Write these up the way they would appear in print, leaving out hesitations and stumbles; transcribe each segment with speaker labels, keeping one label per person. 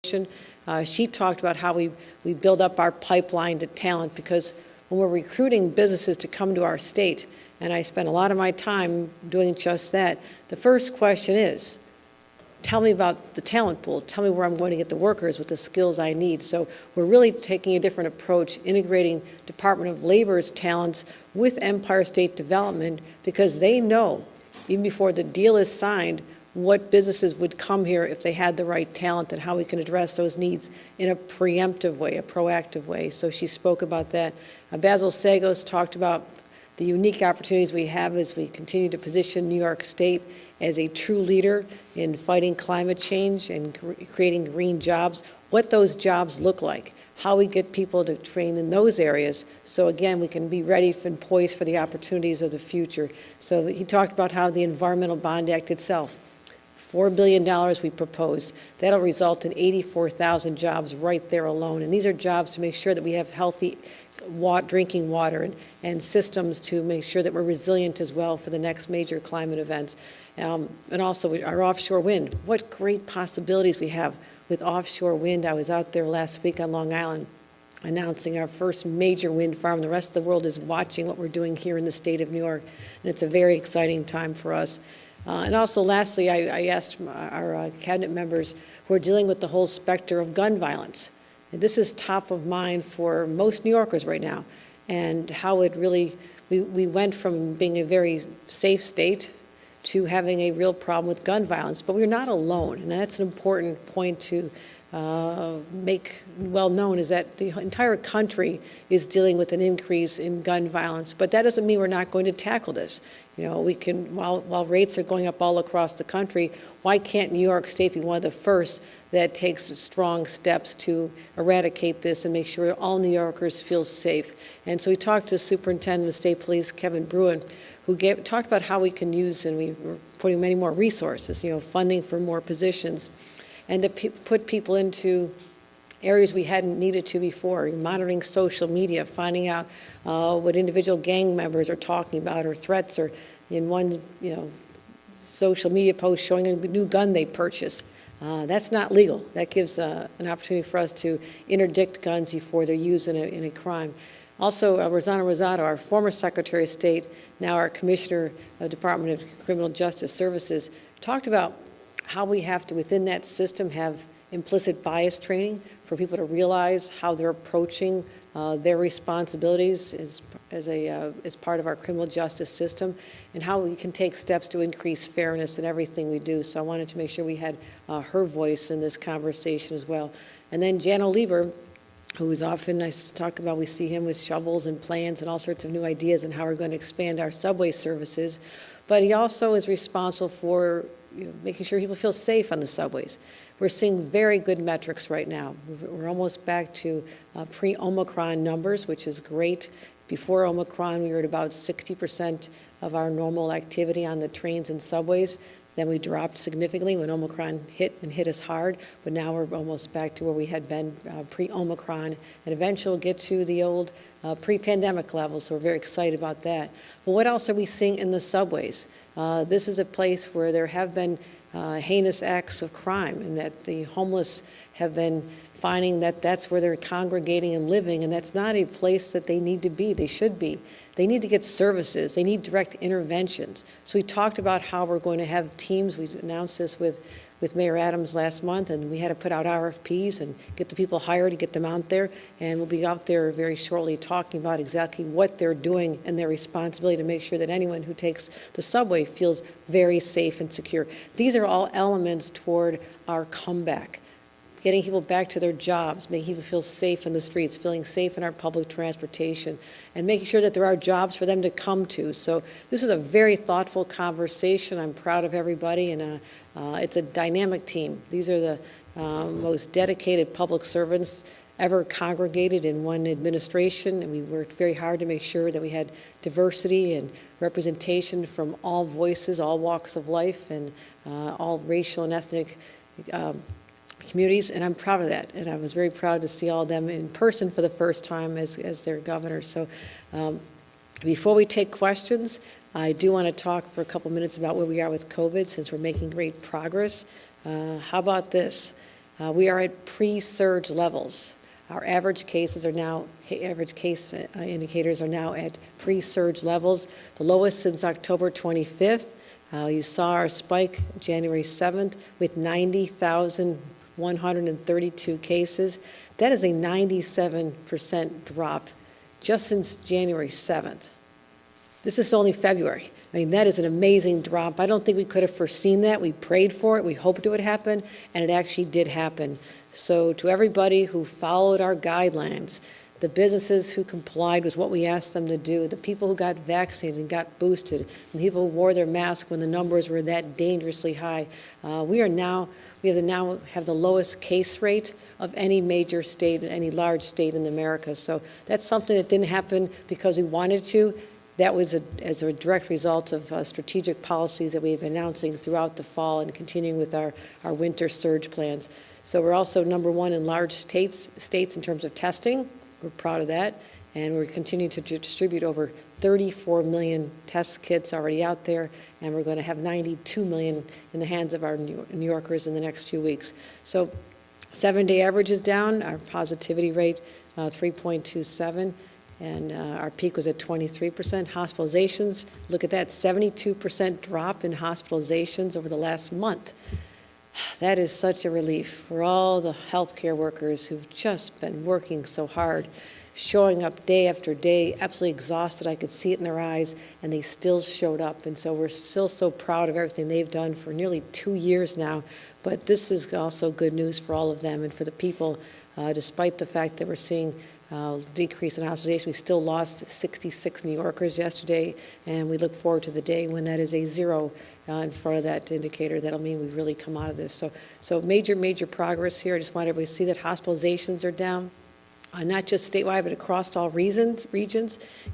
Speaker 1: She talked about how we build up our pipeline to talent, because when we're recruiting businesses to come to our state, and I spend a lot of my time doing just that, the first question is, tell me about the talent pool. Tell me where I'm going to get the workers with the skills I need. So we're really taking a different approach, integrating Department of Labor's talents with Empire State Development, because they know, even before the deal is signed, what businesses would come here if they had the right talent, and how we can address those needs in a preemptive way, a proactive way. So she spoke about that. Basil Sagos talked about the unique opportunities we have as we continue to position New York State as a true leader in fighting climate change and creating green jobs, what those jobs look like, how we get people to train in those areas, so again, we can be ready and poised for the opportunities of the future. So he talked about how the Environmental Bond Act itself, $4 billion we proposed. That'll result in 84,000 jobs right there alone. And these are jobs to make sure that we have healthy drinking water and systems to make sure that we're resilient as well for the next major climate events. And also our offshore wind. What great possibilities we have with offshore wind. I was out there last week on Long Island announcing our first major wind farm. The rest of the world is watching what we're doing here in the state of New York, and it's a very exciting time for us. And also, lastly, I asked our cabinet members who are dealing with the whole specter of gun violence. And this is top of mind for most New Yorkers right now, and how it really, we went from being a very safe state to having a real problem with gun violence. But we're not alone, and that's an important point to make well known, is that the entire country is dealing with an increase in gun violence. But that doesn't mean we're not going to tackle this. You know, we can, while rates are going up all across the country, why can't New York State be one of the first that takes strong steps to eradicate this and make sure all New Yorkers feel safe? And so we talked to Superintendent of State Police Kevin Bruin, who talked about how we can use, and we're putting many more resources, funding for more positions, and to put people into areas we hadn't needed to before, monitoring social media, finding out what individual gang members are talking about, or threats, or in one social media post showing a new gun they purchased. That's not legal. That gives an opportunity for us to interdict guns before they're used in a crime. Also, Rosanna Rosado, our former Secretary of State, now our Commissioner of the Department of Criminal Justice Services, talked about how we have to, within that system, have implicit bias training for people to realize how they're approaching their responsibilities as part of our criminal justice system, and how we can take steps to increase fairness in everything we do. So I wanted to make sure we had her voice in this conversation as well. And then Jan Oliver, who is often, I talk about, we see him with shovels and plans and all sorts of new ideas on how we're going to expand our subway services, but he also is responsible for making sure people feel safe on the subways. We're seeing very good metrics right now. We're almost back to pre-Omicron numbers, which is great. Before Omicron, we were at about 60% of our normal activity on the trains and subways. Then we dropped significantly when Omicron hit us hard, but now we're almost back to where we had been pre-Omicron, and eventually we'll get to the old pre-pandemic levels, so we're very excited about that. But what else are we seeing in the subways? This is a place where there have been heinous acts of crime, and that the homeless have been finding that that's where they're congregating and living, and that's not a place that they need to be. They should be. They need to get services. They need direct interventions. So we talked about how we're going to have teams. We announced this with Mayor Adams last month, and we had to put out RFPs and get the people hired to get them out there. And we'll be out there very shortly talking about exactly what they're doing and their responsibility to make sure that anyone who takes the subway feels very safe and secure. These are all elements toward our comeback. Getting people back to their jobs, making people feel safe in the streets, feeling safe in our public transportation, and making sure that there are jobs for them to come to. So this is a very thoughtful conversation. I'm proud of everybody, and it's a dynamic team. These are the most dedicated public servants ever congregated in one administration, and we worked very hard to make sure that we had diversity and representation from all voices, all walks of life, and all racial and ethnic communities, and I'm proud of that. And I was very proud to see all of them in person for the first time as their governor. So before we take questions, I do want to talk for a couple minutes about where we are with COVID, since we're making great progress. How about this? We are at pre-surge levels. Our average cases are now, average case indicators are now at pre-surge levels, the lowest since October 25th. You saw our spike January 7th with 90,132 cases. That is a 97% drop just since January 7th. This is only February. I mean, that is an amazing drop. I don't think we could have foreseen that. We prayed for it. We hoped it would happen, and it actually did happen. So to everybody who followed our guidelines, the businesses who complied with what we asked them to do, the people who got vaccinated and got boosted, and people who wore their mask when the numbers were that dangerously high, we now have the lowest case rate of any major state, any large state in America. So that's something that didn't happen because we wanted to. That was as a direct result of strategic policies that we've been announcing throughout the fall and continuing with our winter surge plans. So we're also #1 in large states in terms of testing. We're proud of that, and we're continuing to distribute over 34 million test kits already out there, and we're going to have 92 million in the hands of our New Yorkers in the next few weeks. So 7-day average is down, our positivity rate 3.27, and our peak was at 23%. Hospitalizations, look at that, 72% drop in hospitalizations over the last month. That is such a relief for all the healthcare workers who've just been working so hard, showing up day after day, absolutely exhausted. I could see it in their eyes, and they still showed up. And so we're still so proud of everything they've done for nearly 2 years now. But this is also good news for all of them and for the people, despite the fact that we're seeing decrease in hospitalization. We still lost 66 New Yorkers yesterday, and we look forward to the day when that is a 0 in front of that indicator. That'll mean we've really come out of this. So major progress here. I just want everybody to see that hospitalizations are down, not just statewide, but across all regions.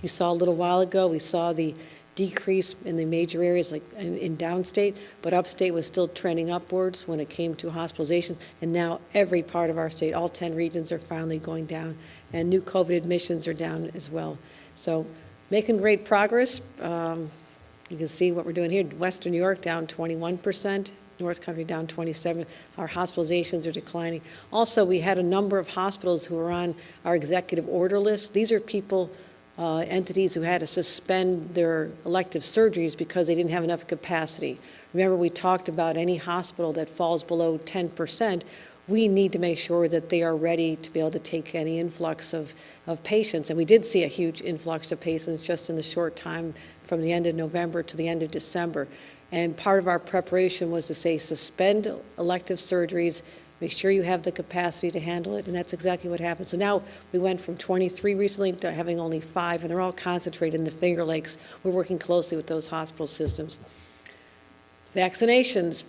Speaker 1: You saw a little while ago, we saw the decrease in the major areas like in downstate, but upstate was still trending upwards when it came to hospitalizations, and now every part of our state, all 10 regions are finally going down, and new COVID admissions are down as well. So making great progress. You can see what we're doing here. Western New York down 21%, North Country down 27%. Our hospitalizations are declining. Also, we had a number of hospitals who are on our executive order list. These are people, entities who had to suspend their elective surgeries because they didn't have enough capacity. Remember, we talked about any hospital that falls below 10%, we need to make sure that they are ready to be able to take any influx of patients. And we did see a huge influx of patients just in the short time from the end of November to the end of December. And part of our preparation was to say suspend elective surgeries, make sure you have the capacity to handle it, and that's exactly what happened. So now we went from 23 recently to having only 5, and they're all concentrated in the Finger Lakes. We're working closely with those hospital systems. Vaccinations.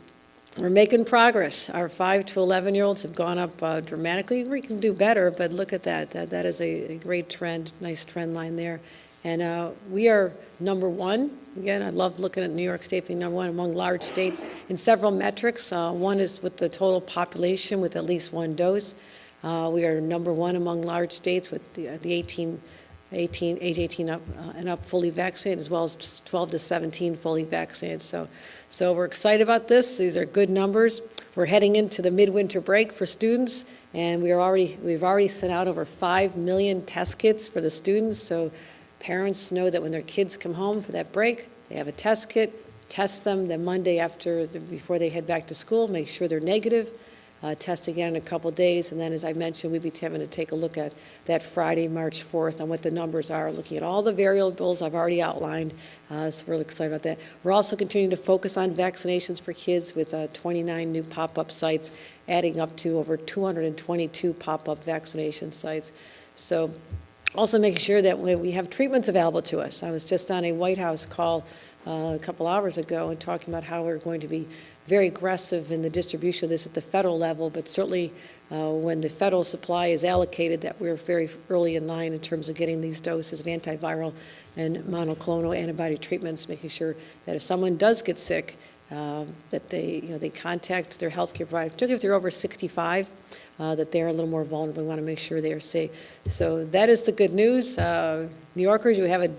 Speaker 1: We're making progress. Our 5 to 11-year-olds have gone up dramatically. We can do better, but look at that. That is a great trend, nice trend line there. And we are #1. Again, I love looking at New York State being #1 among large states in several metrics. One is with the total population with at least 1 dose. We are #1 among large states with the age 18 up and up fully vaccinated, as well as 12 to 17 fully vaccinated. So we're excited about this. These are good numbers. We're heading into the midwinter break for students, and we've already sent out over 5 million test kits for the students. So parents know that when their kids come home for that break, they have a test kit, test them the Monday before they head back to school, make sure they're negative, test again in a couple days, and then, as I mentioned, we'll be having to take a look at that Friday, March 4th, on what the numbers are, looking at all the variables I've already outlined, so we're really excited about that. We're also continuing to focus on vaccinations for kids with 29 new pop-up sites, adding up to over 222 pop-up vaccination sites. So also making sure that we have treatments available to us. I was just on a White House call a couple hours ago and talking about how we're going to be very aggressive in the distribution of this at the federal level, but certainly when the federal supply is allocated, that we're very early in line in terms of getting these doses of antiviral and monoclonal antibody treatments, making sure that if someone does get sick, that they contact their healthcare provider, particularly if they're over 65, that they're a little more vulnerable. We want to make sure they are safe. So that is the good news. New Yorkers, you have a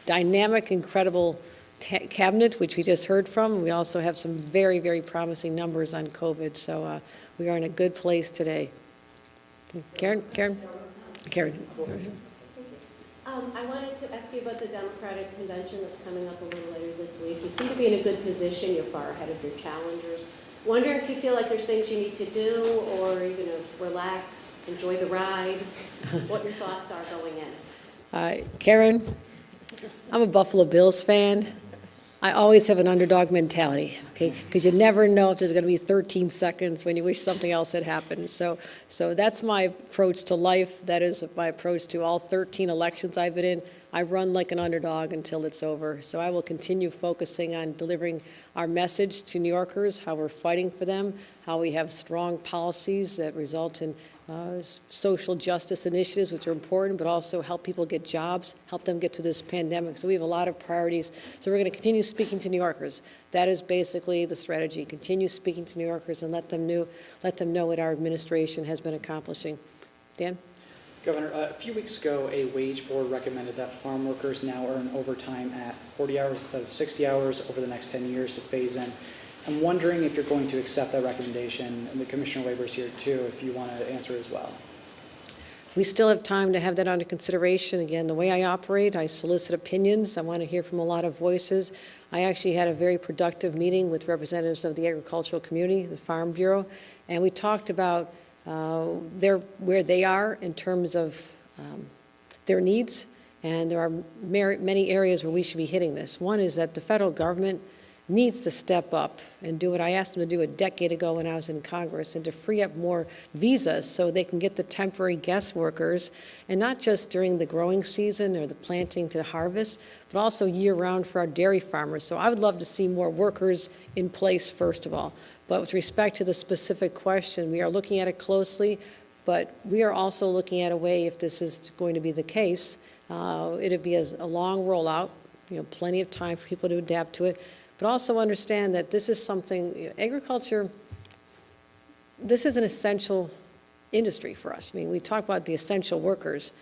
Speaker 1: dynamic, incredible cabinet, which we just heard from. We also have some very promising numbers on COVID. So we are in a good place today. Karen?
Speaker 2: I wanted to ask you about the Democratic convention that's coming up a little later this week. You seem to be in a good position. You're far ahead of your challengers. Wondering if you feel like there's things you need to do, or are you going to relax, enjoy the ride? What your thoughts are going in?
Speaker 1: Karen, I'm a Buffalo Bills fan. I always have an underdog mentality, okay? Because you never know if there's going to be 13 seconds when you wish something else had happened. So that's my approach to life. That is my approach to all 13 elections I've been in. I run like an underdog until it's over. So I will continue focusing on delivering our message to New Yorkers, how we're fighting for them, how we have strong policies that result in social justice initiatives, which are important, but also help people get jobs, help them get through this pandemic. So we have a lot of priorities. So we're going to continue speaking to New Yorkers. That is basically the strategy. Continue speaking to New Yorkers and let them know what our administration has been accomplishing. Dan?
Speaker 3: Governor, a few weeks ago, a wage board recommended that farm workers now earn overtime at 40 hours instead of 60 hours over the next 10 years to phase in. I'm wondering if you're going to accept that recommendation, and the Commissioner of Labor is here too, if you want to answer as well.
Speaker 1: We still have time to have that under consideration. Again, the way I operate, I solicit opinions. I want to hear from a lot of voices. I actually had a very productive meeting with representatives of the agricultural community, the Farm Bureau, and we talked about where they are in terms of their needs, and there are many areas where we should be hitting this. One is that the federal government needs to step up and do what I asked them to do a decade ago when I was in Congress, and to free up more visas so they can get the temporary guest workers, and not just during the growing season or the planting to harvest, but also year-round for our dairy farmers. So I would love to see more workers in place, first of all. But with respect to the specific question, we are looking at it closely, but we are also looking at a way, if this is going to be the case, it'd be a long rollout, plenty of time for people to adapt to it, but also understand that this is something, agriculture, this is an essential industry for us. I mean, we talk about the essential workers.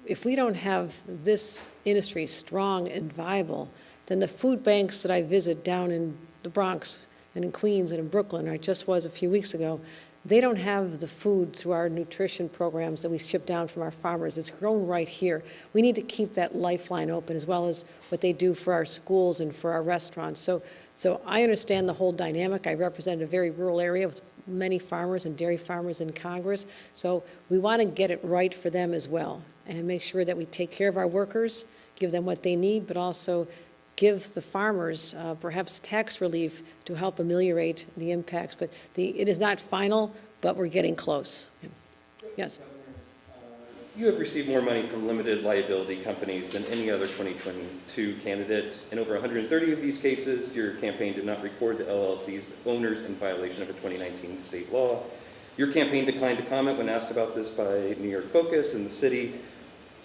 Speaker 1: If we don't have this industry strong and viable, then the food banks that I visit down in the Bronx and in Queens and in Brooklyn, I just was a few weeks ago, they don't have the food through our nutrition programs that we ship down from our farmers. It's grown right here. We need to keep that lifeline open, as well as what they do for our schools and for our restaurants. So I understand the whole dynamic. I represent a very rural area with many farmers and dairy farmers in Congress. So we want to get it right for them as well, and make sure that we take care of our workers, give them what they need, but also give the farmers perhaps tax relief to help ameliorate the impacts. But it is not final, but we're getting close. Yes?
Speaker 4: You have received more money from limited liability companies than any other 2022 candidate. In over 130 of these cases, your campaign did not record the LLC's owners in violation of a 2019 state law. Your campaign declined to comment when asked about this by New York Focus and the city.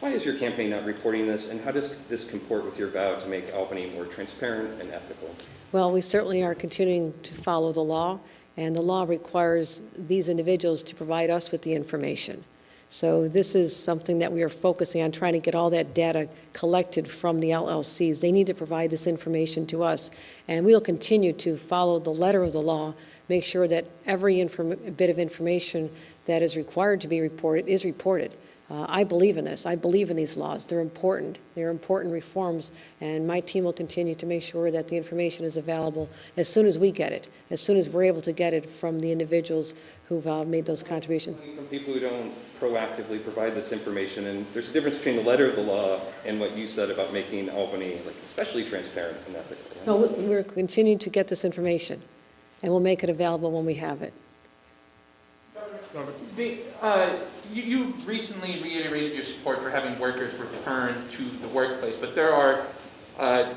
Speaker 4: Why is your campaign not reporting this, and how does this comport with your vow to make Albany more transparent and ethical?
Speaker 1: Well, we certainly are continuing to follow the law, and the law requires these individuals to provide us with the information. So this is something that we are focusing on, trying to get all that data collected from the LLCs. They need to provide this information to us, and we'll continue to follow the letter of the law, make sure that every bit of information that is required to be reported is reported. I believe in this. I believe in these laws. They're important. They're important reforms, and my team will continue to make sure that the information is available as soon as we get it, as soon as we're able to get it from the individuals who've made those contributions.
Speaker 4: From people who don't proactively provide this information, and there's a difference between the letter of the law and what you said about making Albany especially transparent and ethical. Right?
Speaker 1: No, we're continuing to get this information, and we'll make it available when we have it.
Speaker 5: You recently reiterated your support for having workers return to the workplace, but there are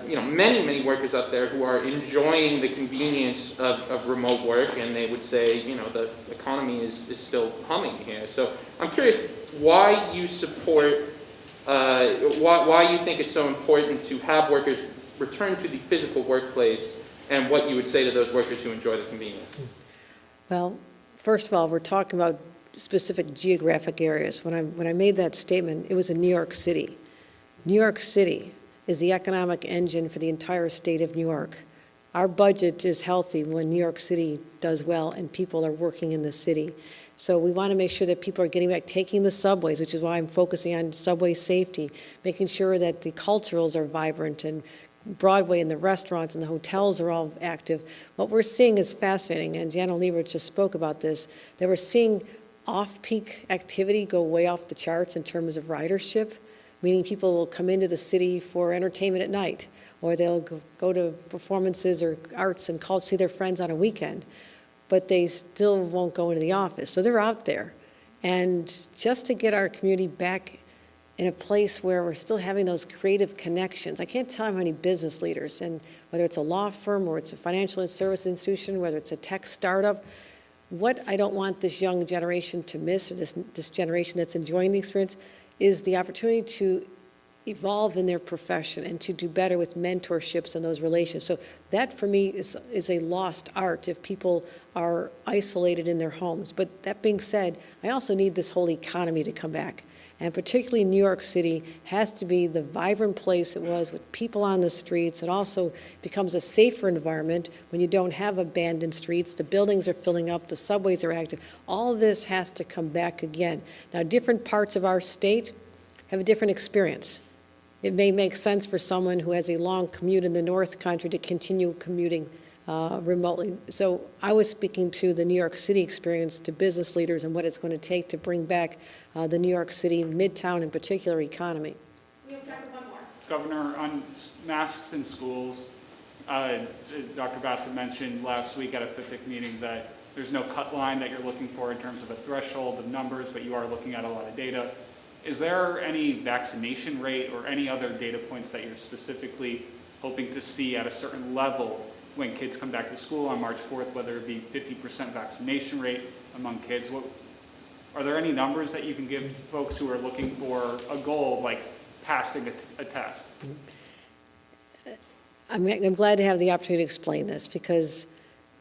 Speaker 5: many workers out there who are enjoying the convenience of remote work, and they would say, the economy is still humming here. So I'm curious why you support, why you think it's so important to have workers return to the physical workplace, and what you would say to those workers who enjoy the convenience.
Speaker 1: Well, first of all, we're talking about specific geographic areas. When I made that statement, it was in New York City. New York City is the economic engine for the entire state of New York. Our budget is healthy when New York City does well and people are working in the city. So we want to make sure that people are getting back, taking the subways, which is why I'm focusing on subway safety, making sure that the culturals are vibrant and Broadway and the restaurants and the hotels are all active. What we're seeing is fascinating, and Jan Oliver just spoke about this, that we're seeing off-peak activity go way off the charts in terms of ridership, meaning people will come into the city for entertainment at night, or they'll go to performances or arts and culture, see their friends on a weekend, but they still won't go into the office. So they're out there. And just to get our community back in a place where we're still having those creative connections. I can't tell you how many business leaders, and whether it's a law firm or it's a financial service institution, whether it's a tech startup, what I don't want this young generation to miss, or this generation that's enjoying the experience, is the opportunity to evolve in their profession and to do better with mentorships and those relationships. So that, for me, is a lost art if people are isolated in their homes. But that being said, I also need this whole economy to come back. And particularly New York City has to be the vibrant place it was with people on the streets. It also becomes a safer environment when you don't have abandoned streets. The buildings are filling up, the subways are active. All of this has to come back again. Now, different parts of our state have a different experience. It may make sense for someone who has a long commute in the North Country to continue commuting remotely. So I was speaking to the New York City experience, to business leaders, and what it's going to take to bring back the New York City Midtown in particular economy.
Speaker 2: We have time for one more.
Speaker 6: Governor, on masks in schools, Dr. Bassett mentioned last week at a FIPIC meeting that there's no cut line that you're looking for in terms of a threshold of numbers, but you are looking at a lot of data. Is there any vaccination rate or any other data points that you're specifically hoping to see at a certain level when kids come back to school on March 4th, whether it be 50% vaccination rate among kids? Are there any numbers that you can give folks who are looking for a goal, like passing a test?
Speaker 1: I'm glad to have the opportunity to explain this, because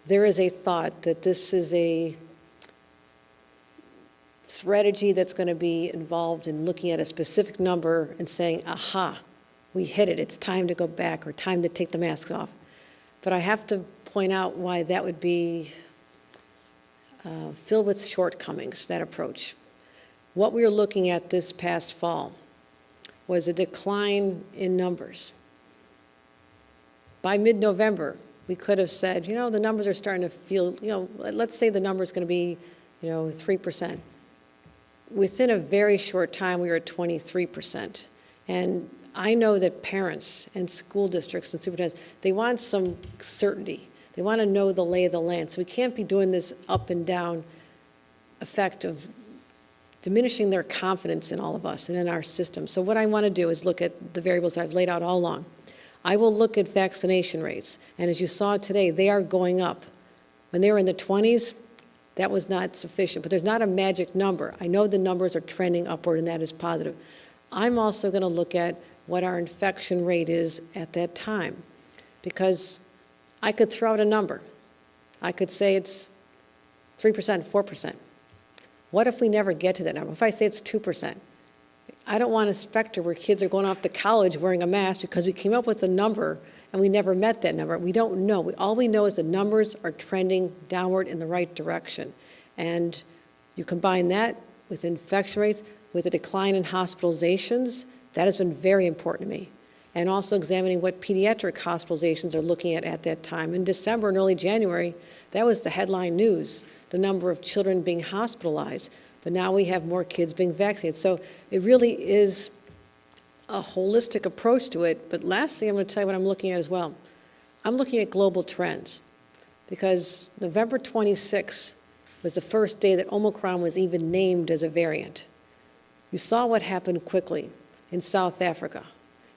Speaker 1: there is a thought that this is a strategy that's going to be involved in looking at a specific number and saying, aha, we hit it, it's time to go back or time to take the masks off. But I have to point out why that would be filled with shortcomings, that approach. What we were looking at this past fall was a decline in numbers. By mid-November, we could have said, you know, the numbers are starting to feel, you know, let's say the number is going to be, 3%. Within a very short time, we were at 23%. And I know that parents and school districts and superintendents, they want some certainty. They want to know the lay of the land. So we can't be doing this up and down effect of diminishing their confidence in all of us and in our system. So what I want to do is look at the variables that I've laid out all along. I will look at vaccination rates. And as you saw today, they are going up. When they were in the 20s, that was not sufficient. But there's not a magic number. I know the numbers are trending upward, and that is positive. I'm also going to look at what our infection rate is at that time, because I could throw out a number. I could say it's 3%, 4%. What if we never get to that number? If I say it's 2%? I don't want a specter where kids are going off to college wearing a mask because we came up with a number and we never met that number. We don't know. All we know is the numbers are trending downward in the right direction. And you combine that with infection rates, with a decline in hospitalizations, that has been very important to me. And also examining what pediatric hospitalizations are looking at that time. In December and early January, that was the headline news, the number of children being hospitalized. But now we have more kids being vaccinated. So it really is a holistic approach to it. But lastly, I'm going to tell you what I'm looking at as well. I'm looking at global trends, because November 26th was the first day that Omicron was even named as a variant. You saw what happened quickly in South Africa.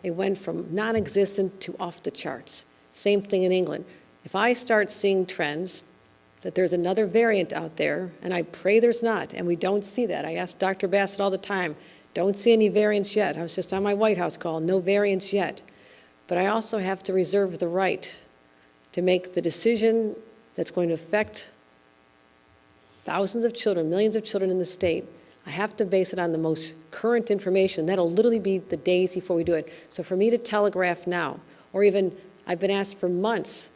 Speaker 1: It went from non-existent to off the charts. Same thing in England. If I start seeing trends that there's another variant out there, and I pray there's not, and we don't see that. I ask Dr. Bassett all the time, don't see any variants yet. I was just on my White House call, no variants yet. But I also have to reserve the right to make the decision that's going to affect thousands of children, millions of children in the state. I have to base it on the most current information. That'll literally be the days before we do it. So for me to telegraph now, or even I've been asked for months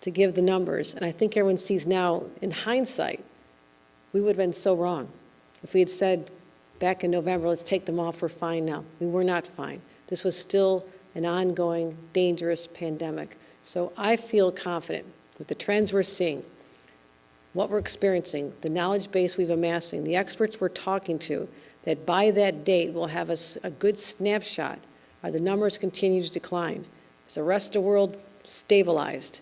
Speaker 1: to give the numbers. And I think everyone sees now, in hindsight, we would have been so wrong. If we had said back in November, let's take them off, we're fine now. We were not fine. This was still an ongoing, dangerous pandemic. So I feel confident with the trends we're seeing, what we're experiencing, the knowledge base we've amassing, the experts we're talking to, that by that date we'll have a good snapshot. Are the numbers continue to decline? Is the rest of the world stabilized?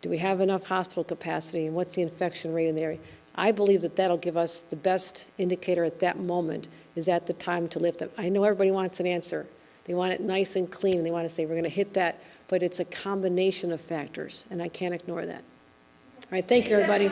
Speaker 1: Do we have enough hospital capacity, and what's the infection rate in the area? I believe that that'll give us the best indicator at that moment, is at the time to lift up. I know everybody wants an answer. They want it nice and clean. They want to say, we're going to hit that, but it's a combination of factors, and I can't ignore that. All right, thank you, everybody.